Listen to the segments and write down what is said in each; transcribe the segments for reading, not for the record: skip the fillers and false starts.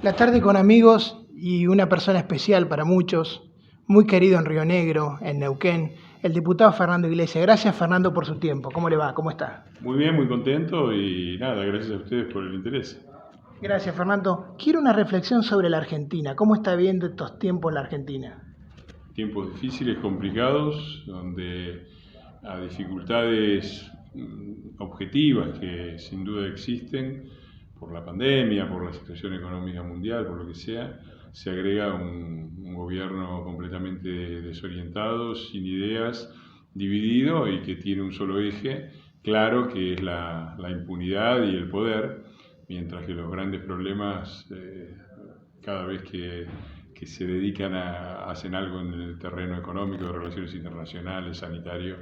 La tarde con amigos y una persona especial para muchos, muy querido en Río Negro, en Neuquén, el diputado Fernando Iglesias. Gracias, Fernando, por su tiempo. ¿Cómo le va? ¿Cómo está? Muy bien, muy contento y nada, gracias a ustedes por el interés. Gracias, Fernando. Quiero una reflexión sobre la Argentina. ¿Cómo está viendo estos tiempos en la Argentina? Tiempos difíciles, complicados, donde a dificultades objetivas que sin duda existen por la pandemia, por la situación económica mundial, por lo que sea, se agrega un gobierno completamente desorientado, sin ideas, dividido y que tiene un solo eje claro, que es la impunidad y el poder, mientras que los grandes problemas cada vez que se dedican hacen algo en el terreno económico, de relaciones internacionales, sanitario,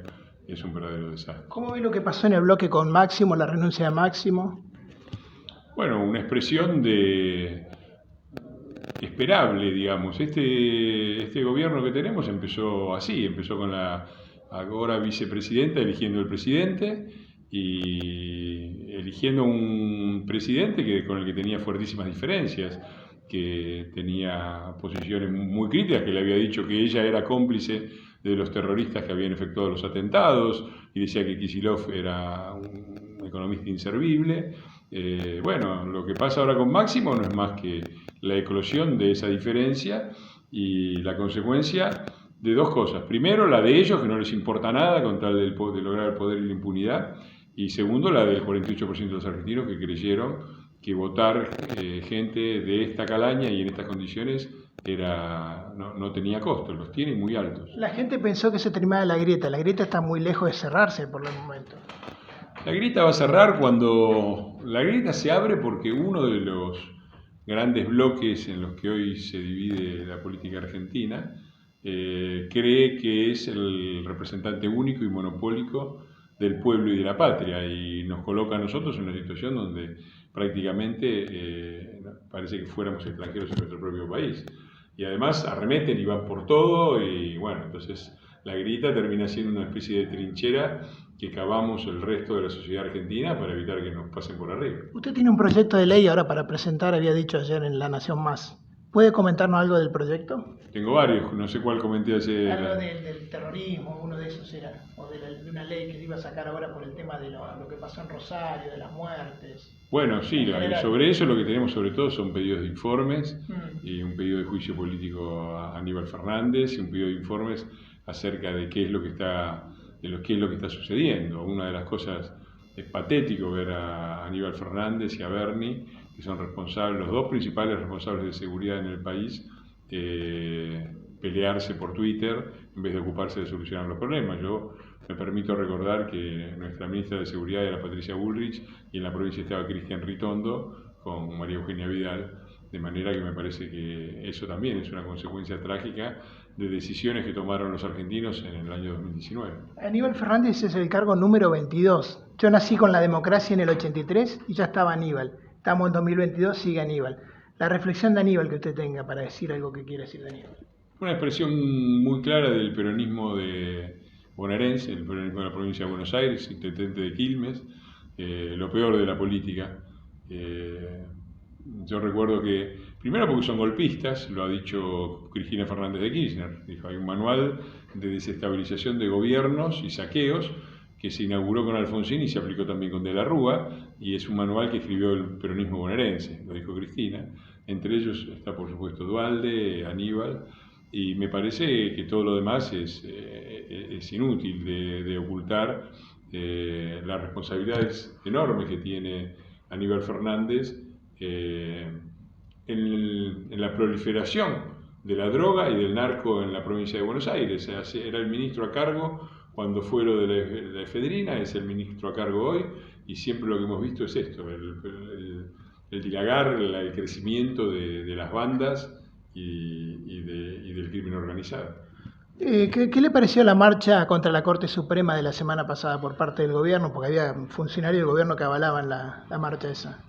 es un verdadero desastre. ¿Cómo ve lo que pasó en el bloque con Máximo, la renuncia de Máximo? Bueno, una expresión de esperable, digamos. Este gobierno que tenemos empezó así, empezó con la ahora vicepresidenta eligiendo el presidente y eligiendo un presidente con el que tenía fuertísimas diferencias, que tenía posiciones muy críticas, que le había dicho que ella era cómplice de los terroristas que habían efectuado los atentados y decía que Kicillof era un economista inservible. Bueno, lo que pasa ahora con Máximo no es más que la eclosión de esa diferencia y la consecuencia de dos cosas. Primero, la de ellos, que no les importa nada con tal de lograr el poder y la impunidad. Y segundo, la del 48% de los argentinos que creyeron que votar gente de esta calaña y en estas condiciones no tenía costo, los tiene muy altos. La gente pensó que se terminaba la grieta está muy lejos de cerrarse por el momento. La grieta va a cerrar cuando la grieta se abre porque uno de los grandes bloques en los que hoy se divide la política argentina cree que es el representante único y monopólico del pueblo y de la patria y nos coloca a nosotros en una situación donde prácticamente parece que fuéramos extranjeros en nuestro propio país. Y además arremeten y van por todo y bueno, entonces la grieta termina siendo una especie de trinchera que cavamos el resto de la sociedad argentina para evitar que nos pasen por arriba. Usted tiene un proyecto de ley ahora para presentar, había dicho ayer en La Nación Más. ¿Puede comentarnos algo del proyecto? Tengo varios, no sé cuál comenté ayer. Algo del terrorismo, uno de esos era, o de una ley que iba a sacar ahora por el tema de lo que pasó en Rosario, de las muertes. Bueno, sí, sobre eso lo que tenemos sobre todo son pedidos de informes y un pedido de juicio político a Aníbal Fernández y un pedido de informes acerca de qué es lo que está sucediendo. Una de las cosas es patético ver a Aníbal Fernández y a Bernie, que son responsables, los dos principales responsables de seguridad en el país, pelearse por Twitter en vez de ocuparse de solucionar los problemas. Yo me permito recordar que nuestra ministra de Seguridad era Patricia Bullrich y en la provincia estaba Cristian Ritondo con María Eugenia Vidal, de manera que me parece que eso también es una consecuencia trágica de decisiones que tomaron los argentinos en el año 2019. Aníbal Fernández es el cargo número 22. Yo nací con la democracia en el 83 y ya estaba Aníbal. Estamos en 2022, sigue Aníbal. La reflexión de Aníbal que usted tenga para decir algo que quiera decir de Aníbal. Una expresión muy clara del peronismo bonaerense, el peronismo de la provincia de Buenos Aires, intendente de Quilmes, lo peor de la política. Yo recuerdo que, primero porque son golpistas, lo ha dicho Cristina Fernández de Kirchner, dijo, hay un manual de desestabilización de gobiernos y saqueos que se inauguró con Alfonsín y se aplicó también con De la Rúa, y es un manual que escribió el peronismo bonaerense, lo dijo Cristina. Entre ellos está, por supuesto, Duhalde, Aníbal, y me parece que todo lo demás es inútil de ocultar las responsabilidades enormes que tiene Aníbal Fernández en la proliferación de la droga y del narco en la provincia de Buenos Aires. Era el ministro a cargo cuando fue lo de la efedrina, es el ministro a cargo hoy, y siempre lo que hemos visto es esto, el dilagar, el crecimiento de las bandas y del crimen organizado. ¿Qué le pareció la marcha contra la Corte Suprema de la semana pasada por parte del gobierno? Porque había funcionarios del gobierno que avalaban la marcha esa.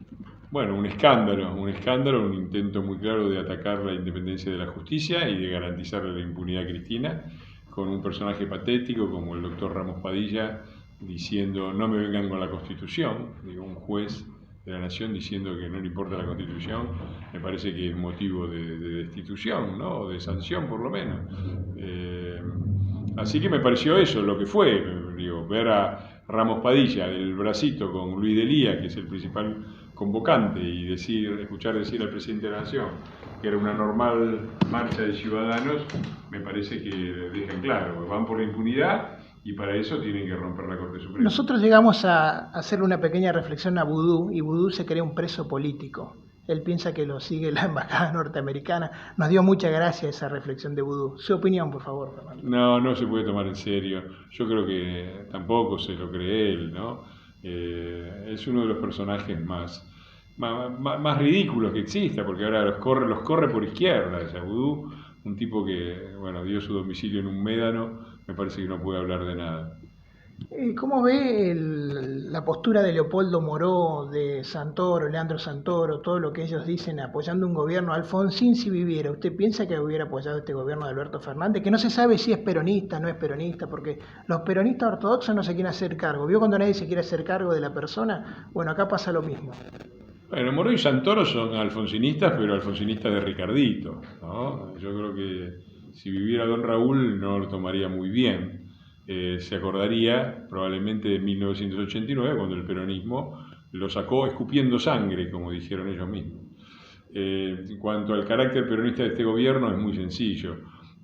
Bueno, un escándalo, un intento muy claro de atacar la independencia de la justicia y de garantizarle la impunidad a Cristina, con un personaje patético como el doctor Ramos Padilla diciendo no me vengan con la Constitución, digo, un juez de la Nación diciendo que no le importa la Constitución, me parece que es motivo de destitución, ¿no? O de sanción por lo menos. Así que me pareció eso, lo que fue, digo, ver a Ramos Padilla del bracito con Luis Delía, que es el principal convocante, y escuchar decir al presidente de la Nación que era una normal marcha de ciudadanos, me parece que dejan claro, van por la impunidad y para eso tienen que romper la Corte Suprema. Nosotros llegamos a hacer una pequeña reflexión a Vudú, y Vudú se crea un preso político. Él piensa que lo sigue la embajada norteamericana. Nos dio mucha gracia esa reflexión de Vudú. Su opinión, por favor, Fernando. No se puede tomar en serio. Yo creo que tampoco se lo cree él, ¿no? Es uno de los personajes más ridículos que exista, porque ahora los corre por izquierda. O sea, Vudú, un tipo que, bueno, dio su domicilio en un médano, me parece que no puede hablar de nada. ¿Cómo ve la postura de Leopoldo Moró, de Santoro, Leandro Santoro, todo lo que ellos dicen apoyando un gobierno? Alfonsín, si viviera, ¿usted piensa que hubiera apoyado este gobierno de Alberto Fernández? Que no se sabe si es peronista, no es peronista, porque los peronistas ortodoxos no se quieren hacer cargo. ¿Vio cuando nadie se quiere hacer cargo de la persona? Bueno, acá pasa lo mismo. Bueno, Moró y Santoro son alfonsinistas, pero alfonsinistas de Ricardito, ¿no? Yo creo que si viviera don Raúl no lo tomaría muy bien. Se acordaría probablemente de 1989, cuando el peronismo lo sacó escupiendo sangre, como dijeron ellos mismos. En cuanto al carácter peronista de este gobierno, es muy sencillo.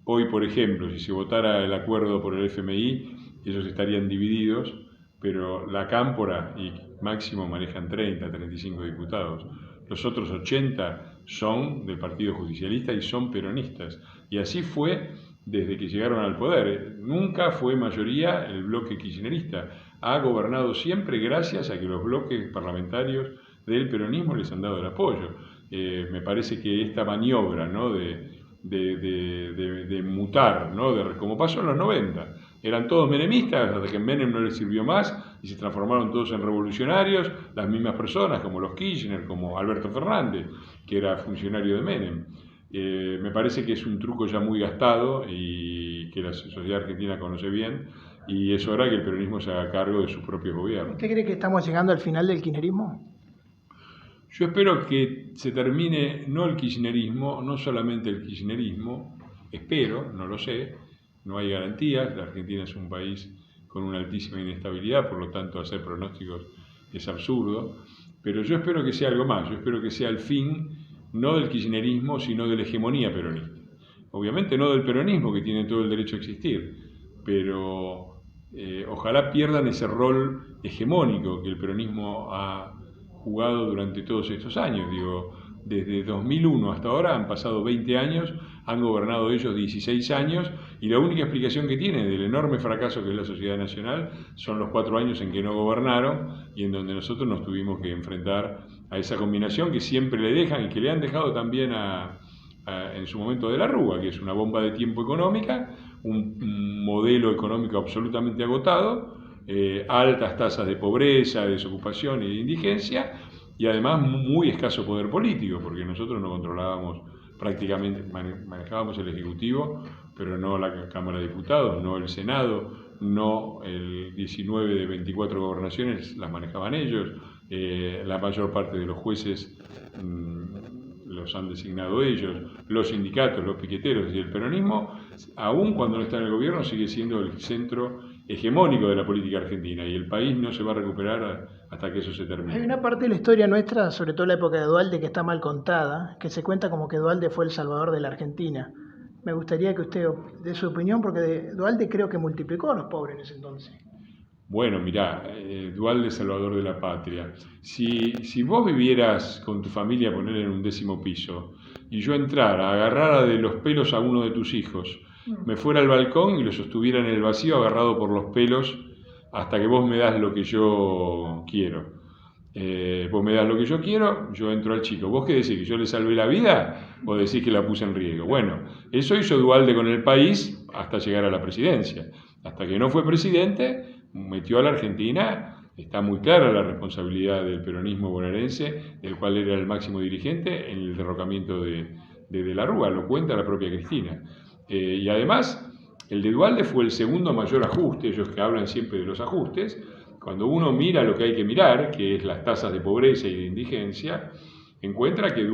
Hoy, por ejemplo, si se votara el acuerdo por el FMI, ellos estarían divididos, pero la Cámpora y Máximo manejan 30, 35 diputados. Los otros 80 son del Partido Justicialista y son peronistas. Y así fue desde que llegaron al poder. Nunca fue mayoría el bloque kirchnerista. Ha gobernado siempre gracias a que los bloques parlamentarios del peronismo les han dado el apoyo. Me parece que esta maniobra, ¿no?, de mutar, ¿no?, como pasó en los 90, eran todos menemistas hasta que Menem no les sirvió más y se transformaron todos en revolucionarios, las mismas personas como los Kirchner, como Alberto Fernández, que era funcionario de Menem. Me parece que es un truco ya muy gastado y que la sociedad argentina conoce bien, y es hora que el peronismo se haga cargo de sus propios gobiernos. ¿Usted cree que estamos llegando al final del kirchnerismo? Yo espero que se termine no el kirchnerismo, no solamente el kirchnerismo, espero, no lo sé, no hay garantías, la Argentina es un país con una altísima inestabilidad, por lo tanto hacer pronósticos es absurdo, pero yo espero que sea algo más, yo espero que sea el fin no del kirchnerismo, sino de la hegemonía peronista. Obviamente no del peronismo, que tiene todo el derecho a existir, pero ojalá pierdan ese rol hegemónico que el peronismo ha jugado durante todos estos años. Digo, desde 2001 hasta ahora han pasado 20 años, han gobernado ellos 16 años, y la única explicación que tiene del enorme fracaso que es la sociedad nacional son los 4 años en que no gobernaron y en donde nosotros nos tuvimos que enfrentar a esa combinación que siempre le dejan y que le han dejado también en su momento de la Rúa, que es una bomba de tiempo económica, un modelo económico absolutamente agotado, altas tasas de pobreza, de desocupación y de indigencia, y además muy escaso poder político, porque nosotros no controlábamos prácticamente, manejábamos el Ejecutivo, pero no la Cámara de Diputados, no el Senado, no el 19 de 24 gobernaciones las manejaban ellos, la mayor parte de los jueces los han designado ellos, los sindicatos, los piqueteros, y el peronismo, aun cuando no está en el gobierno, sigue siendo el centro hegemónico de la política argentina, y el país no se va a recuperar hasta que eso se termine. Hay una parte de la historia nuestra, sobre todo la época de Duhalde, que está mal contada, que se cuenta como que Duhalde fue el salvador de la Argentina. Me gustaría que usted dé su opinión, porque Duhalde creo que multiplicó a los pobres en ese entonces. Bueno, mirá, Duhalde, salvador de la patria. Si vos vivieras con tu familia, poner en un 10º piso, y yo entrara, agarrara de los pelos a uno de tus hijos, me fuera al balcón y lo sostuviera en el vacío agarrado por los pelos hasta que vos me das lo que yo quiero. Vos me das lo que yo quiero, yo entro al chico. ¿Vos qué decís? ¿Que yo le salvé la vida o decís que la puse en riesgo? Bueno, eso hizo Duhalde con el país hasta llegar a la presidencia. Hasta que no fue presidente, metió a la Argentina. Está muy clara la responsabilidad del peronismo bonaerense, del cual era el máximo dirigente, en el derrocamiento de la Rúa, lo cuenta la propia Cristina. Y además, el de Duhalde fue el segundo mayor ajuste, ellos que hablan siempre de los ajustes, cuando uno mira lo que hay que mirar, que es las tasas de pobreza y de indigencia, encuentra que el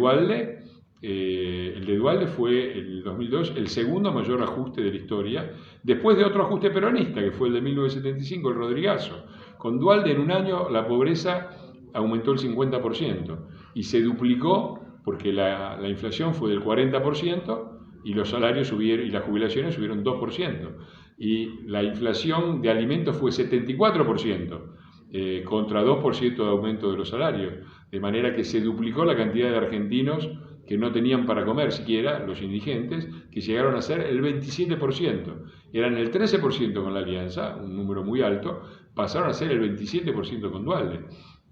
de Duhalde fue en el 2002 el segundo mayor ajuste de la historia, después de otro ajuste peronista, que fue el de 1975, el Rodrigazo. Con Duhalde en un año la pobreza aumentó el 50% y se duplicó porque la inflación fue del 40% y los salarios subieron y las jubilaciones subieron 2%. Y la inflación de alimentos fue 74%, contra 2% de aumento de los salarios. De manera que se duplicó la cantidad de argentinos que no tenían para comer siquiera, los indigentes, que llegaron a ser el 27%. Eran el 13% con la Alianza, un número muy alto, pasaron a ser el 27% con Duhalde.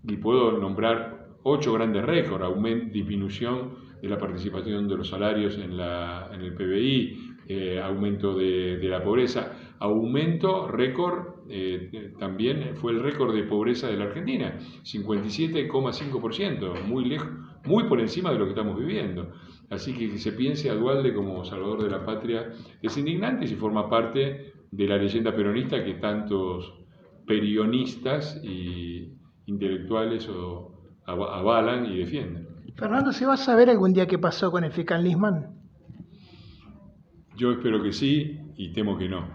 Y puedo nombrar 8 grandes récords: disminución de la participación de los salarios en el PBI, aumento de la pobreza, aumento récord, también fue el récord de pobreza de la Argentina, 57,5%, muy lejos, muy por encima de lo que estamos viviendo. Así que se piense a Duhalde como salvador de la patria es indignante y si forma parte de la leyenda peronista que tantos perionistas y intelectuales avalan y defienden. Fernando, ¿se va a saber algún día qué pasó con el fiscal Nisman? Yo espero que sí y temo que no.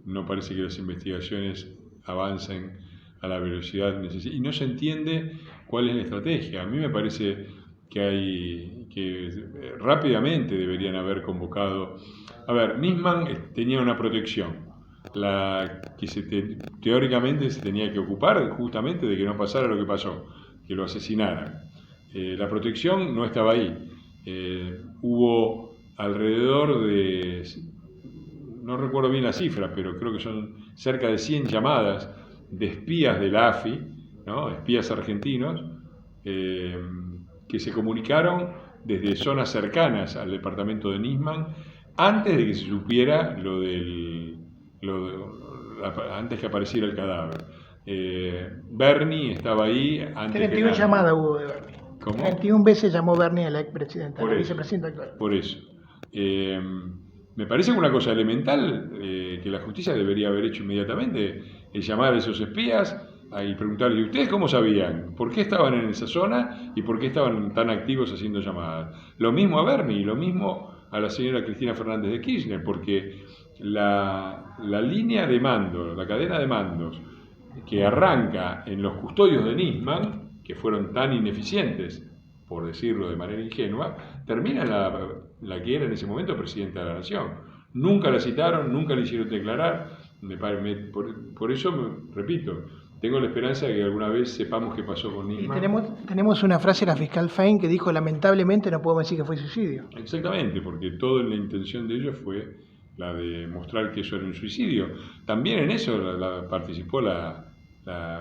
No parece que las investigaciones avancen a la velocidad necesaria y no se entiende cuál es la estrategia. A mí me parece que rápidamente deberían haber convocado. A ver, Nisman tenía una protección, la que teóricamente se tenía que ocupar justamente de que no pasara lo que pasó, que lo asesinaran. La protección no estaba ahí. Hubo alrededor de, no recuerdo bien la cifra, pero creo que son cerca de 100 llamadas de espías de la AFI, ¿no? Espías argentinos, que se comunicaron desde zonas cercanas al departamento de Nisman antes de que se supiera antes que apareciera el cadáver. Bernie estaba ahí antes. 31 llamadas hubo de Bernie. ¿Cómo? 31 veces llamó Bernie a la expresidenta, la vicepresidenta actual. Por eso. Me parece que una cosa elemental que la justicia debería haber hecho inmediatamente es llamar a esos espías y preguntarles: ¿ustedes cómo sabían? ¿Por qué estaban en esa zona y por qué estaban tan activos haciendo llamadas? Lo mismo a Bernie y lo mismo a la señora Cristina Fernández de Kirchner, porque la línea de mando, la cadena de mandos que arranca en los custodios de Nisman, que fueron tan ineficientes, por decirlo de manera ingenua, termina la que era en ese momento presidenta de la Nación. Nunca la citaron, nunca la hicieron declarar. Por eso, repito, tengo la esperanza de que alguna vez sepamos qué pasó con Nisman. Y tenemos una frase de la fiscal Fein que dijo: lamentablemente no podemos decir que fue suicidio. Exactamente, porque toda la intención de ellos fue la de mostrar que eso era un suicidio. También en eso participó la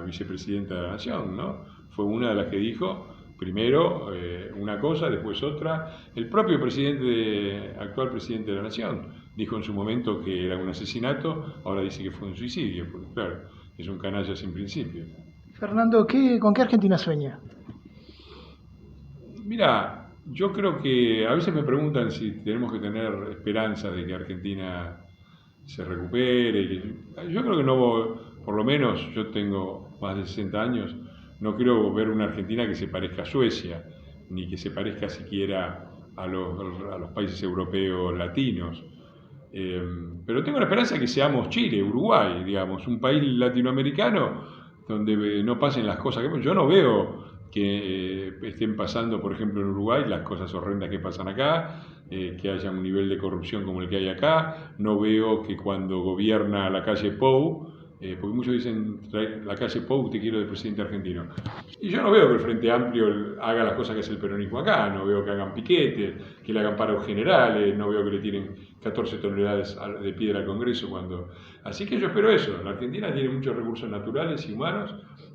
vicepresidenta de la Nación, ¿no? Fue una de las que dijo primero una cosa, después otra. El propio actual presidente de la Nación dijo en su momento que era un asesinato, ahora dice que fue un suicidio, porque claro, es un canalla sin principios. Fernando, ¿con qué Argentina sueña? Mira, yo creo que a veces me preguntan si tenemos que tener esperanza de que Argentina se recupere. Yo creo que no, por lo menos yo tengo más de 60 años, no quiero ver una Argentina que se parezca a Suecia, ni que se parezca siquiera a los países europeos latinos. Pero tengo la esperanza de que seamos Chile, Uruguay, digamos, un país latinoamericano donde no pasen las cosas que... Yo no veo que estén pasando, por ejemplo, en Uruguay, las cosas horrendas que pasan acá, que haya un nivel de corrupción como el que hay acá. No veo que cuando gobierna la calle Pou, porque muchos dicen: la calle Pou, te quiero de presidente argentino. Y yo no veo que el Frente Amplio haga las cosas que hace el peronismo acá, no veo que hagan piquetes, que le hagan paros generales, no veo que le tiren 14 toneladas de piedra al Congreso cuando... Así que yo espero eso. La Argentina tiene muchos recursos naturales y humanos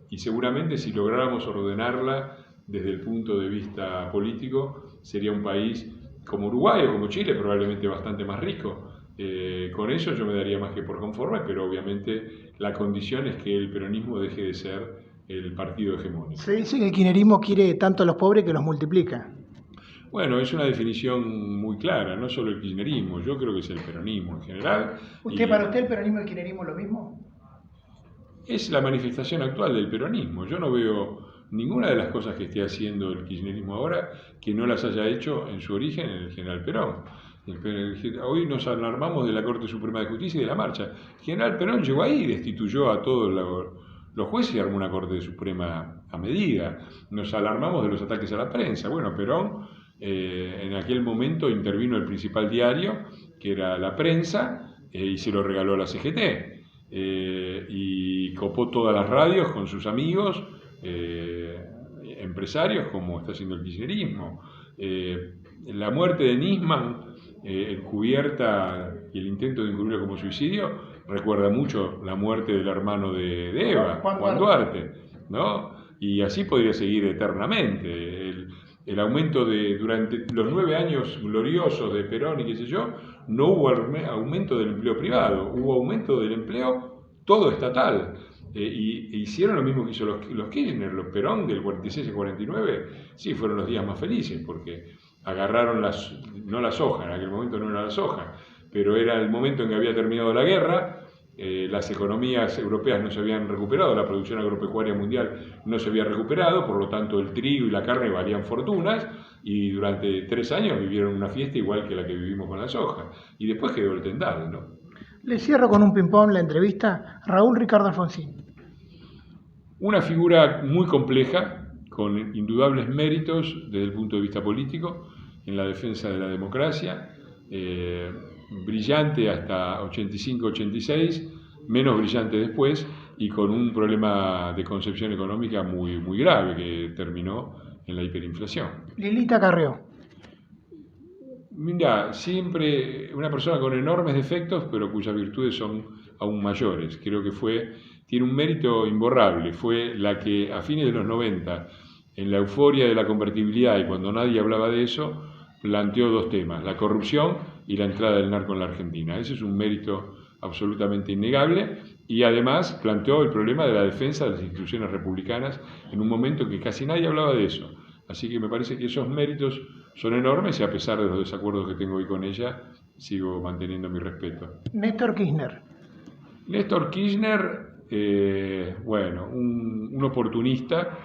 y seguramente si lográramos ordenarla desde el punto de vista político, sería un país como Uruguay o como Chile, probablemente bastante más rico. Con eso yo me daría más que por conforme, pero obviamente la condición es que el peronismo deje de ser el partido hegemónico. Se dice que el kirchnerismo quiere tanto a los pobres que los multiplica. Bueno, es una definición muy clara, no solo el kirchnerismo, yo creo que es el peronismo en general. ¿Para usted el peronismo y el kirchnerismo es lo mismo? es la manifestación actual del peronismo. Yo no veo ninguna de las cosas que esté haciendo el kirchnerismo ahora que no las haya hecho en su origen en el general Perón. Hoy nos alarmamos de la Corte Suprema de Justicia y de la marcha. El general Perón llegó ahí y destituyó a todos los jueces y armó una Corte Suprema a medida. Nos alarmamos de los ataques a la prensa. Bueno, Perón en aquel momento intervino el principal diario, que era La Prensa, y se lo regaló a la CGT. Y copó todas las radios con sus amigos, empresarios, como está haciendo el kirchnerismo. La muerte de Nisman, encubierta, y el intento de encubrirlo como suicidio, recuerda mucho la muerte del hermano de Eva, Juan Duarte, ¿no? Y así podría seguir eternamente. El aumento durante los 9 años gloriosos de Perón y qué sé yo, no hubo aumento del empleo privado, hubo aumento del empleo todo estatal. Y hicieron lo mismo que hizo los Kirchner, los Perón del 46 al 49, sí, fueron los días más felices, porque agarraron no la soja, en aquel momento no era la soja, pero era el momento en que había terminado la guerra, las economías europeas no se habían recuperado, la producción agropecuaria mundial no se había recuperado, por lo tanto el trigo y la carne valían fortunas, y durante 3 años vivieron una fiesta igual que la que vivimos con la soja, y después quedó el tendal, ¿no? Le cierro con un ping-pong la entrevista. Raúl Ricardo Alfonsín. Una figura muy compleja, con indudables méritos desde el punto de vista político, en la defensa de la democracia, brillante hasta 85-86, menos brillante después, y con un problema de concepción económica muy, muy grave que terminó en la hiperinflación. Lilita Carrió. Mira, siempre una persona con enormes defectos, pero cuyas virtudes son aún mayores. Creo que tiene un mérito imborrable. Fue la que a fines de los 90, en la euforia de la convertibilidad y cuando nadie hablaba de eso, planteó 2 temas, la corrupción y la entrada del narco en la Argentina. Ese es un mérito absolutamente innegable, y además planteó el problema de la defensa de las instituciones republicanas en un momento que casi nadie hablaba de eso. Así que me parece que esos méritos son enormes, y a pesar de los desacuerdos que tengo hoy con ella, sigo manteniendo mi respeto. Néstor Kirchner. Néstor Kirchner, bueno, un oportunista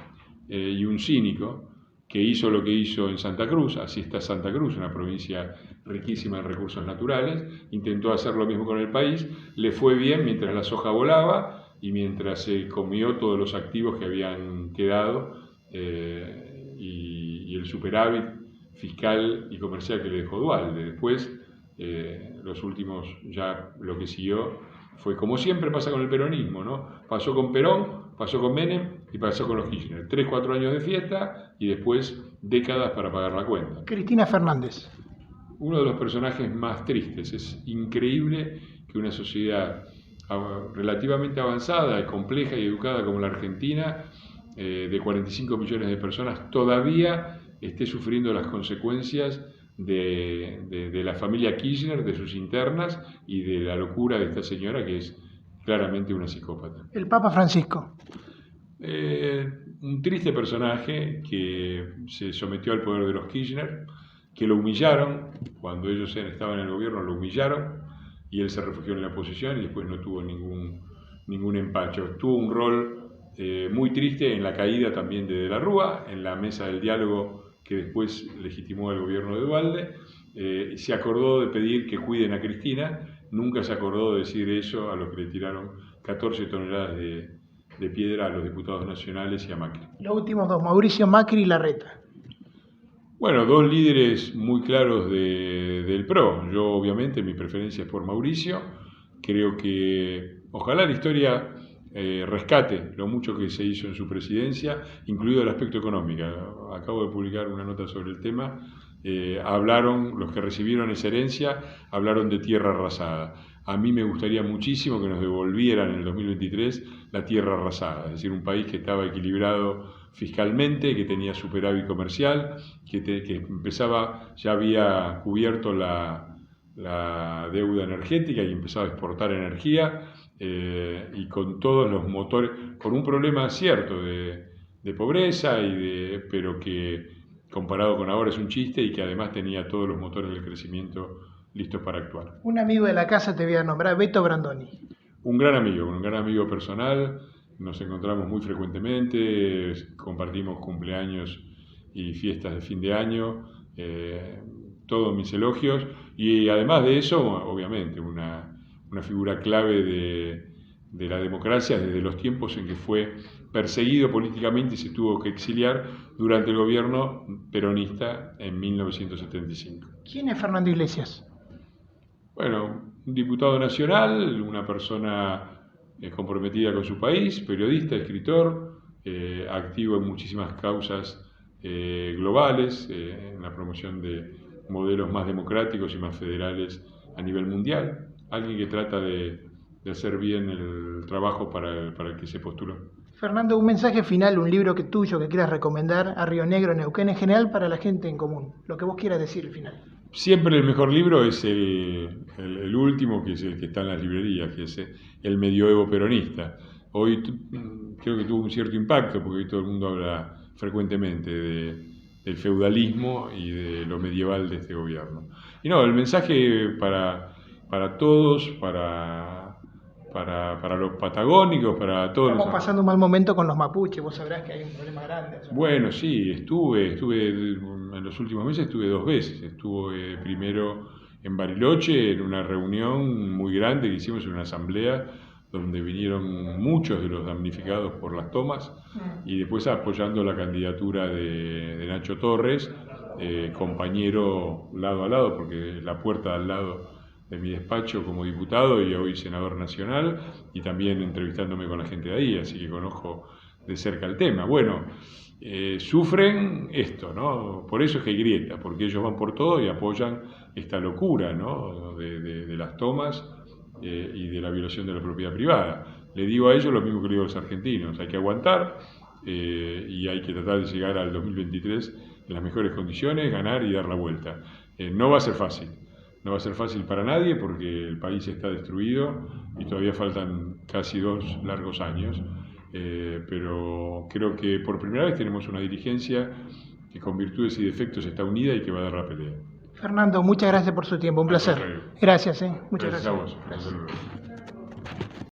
y un cínico que hizo lo que hizo en Santa Cruz. Así está Santa Cruz, una provincia riquísima en recursos naturales. Intentó hacer lo mismo con el país, le fue bien mientras la soja volaba y mientras se comió todos los activos que habían quedado, y el superávit fiscal y comercial que le dejó Duhalde. Después, los últimos, ya lo que siguió fue como siempre pasa con el peronismo, ¿no? Pasó con Perón, pasó con Menem y pasó con los Kirchner. 3-4 años de fiesta y después décadas para pagar la cuenta. Cristina Fernández. Uno de los personajes más tristes. Es increíble que una sociedad relativamente avanzada, compleja y educada como la Argentina, de 45 millones de personas, todavía esté sufriendo las consecuencias de la familia Kirchner, de sus internas y de la locura de esta señora que es claramente una psicópata. El Papa Francisco. Un triste personaje que se sometió al poder de los Kirchner, que lo humillaron, cuando ellos estaban en el gobierno lo humillaron, y él se refugió en la oposición y después no tuvo ningún empacho. Tuvo un rol muy triste en la caída también de la Rúa, en la mesa del diálogo que después legitimó el gobierno de Duhalde. Se acordó de pedir que cuiden a Cristina, nunca se acordó de decir eso a los que le tiraron 14 toneladas de piedra a los diputados nacionales y a Macri. Los últimos 2, Mauricio Macri y Larreta. Bueno, 2 líderes muy claros del PRO. Yo obviamente mi preferencia es por Mauricio. Creo que ojalá la historia rescate lo mucho que se hizo en su presidencia, incluido el aspecto económico. Acabo de publicar una nota sobre el tema. Hablaron, los que recibieron esa herencia, hablaron de tierra arrasada. A mí me gustaría muchísimo que nos devolvieran en el 2023 la tierra arrasada, es decir, un país que estaba equilibrado fiscalmente, que tenía superávit comercial, que empezaba, ya había cubierto la deuda energética y empezaba a exportar energía, y con todos los motores, con un problema cierto de pobreza, pero que comparado con ahora es un chiste, y que además tenía todos los motores del crecimiento listos para actuar. Un amigo de la casa te voy a nombrar, Beto Brandoni. un gran amigo personal, nos encontramos muy frecuentemente, compartimos cumpleaños y fiestas de fin de año, todos mis elogios, y además de eso, obviamente, una figura clave de la democracia desde los tiempos en que fue perseguido políticamente y se tuvo que exiliar durante el gobierno peronista en 1975. ¿Quién es Fernando Iglesias? Bueno, un diputado nacional, una persona comprometida con su país, periodista, escritor, activo en muchísimas causas globales, en la promoción de modelos más democráticos y más federales a nivel mundial. Alguien que trata de hacer bien el trabajo para el que se postuló. Fernando, un mensaje final, un libro tuyo que quieras recomendar a Río Negro, Neuquén en general, para la gente en común. Lo que vos quieras decir al final. Siempre el mejor libro es el último, que es el que está en las librerías, que es El Medioevo Peronista. Hoy creo que tuvo un cierto impacto, porque hoy todo el mundo habla frecuentemente del feudalismo y de lo medieval de este gobierno. Y no, el mensaje para todos, para los patagónicos, para todos. Estamos pasando un mal momento con los mapuches, vos sabrás que hay un problema grande. Bueno, sí, estuve en los últimos meses, estuve 2 veces. Estuve primero en Bariloche, en una reunión muy grande que hicimos en una asamblea, donde vinieron muchos de los damnificados por las tomas, y después apoyando la candidatura de Nacho Torres, compañero lado a lado, porque la puerta al lado de mi despacho como diputado y hoy senador nacional, y también entrevistándome con la gente de ahí, así que conozco de cerca el tema. Bueno, sufren esto, ¿no? Por eso es que hay grieta, porque ellos van por todo y apoyan esta locura, ¿no? de las tomas y de la violación de la propiedad privada. Le digo a ellos lo mismo que le digo a los argentinos: hay que aguantar y hay que tratar de llegar al 2023 en las mejores condiciones, ganar y dar la vuelta. No va a ser fácil. No va a ser fácil para nadie, porque el país está destruido y todavía faltan casi 2 largos años, pero creo que por primera vez tenemos una dirigencia que con virtudes y defectos está unida y que va a dar la pelea. Fernando, muchas gracias por su tiempo, un placer. Gracias, muchas gracias. A vos. Gracias.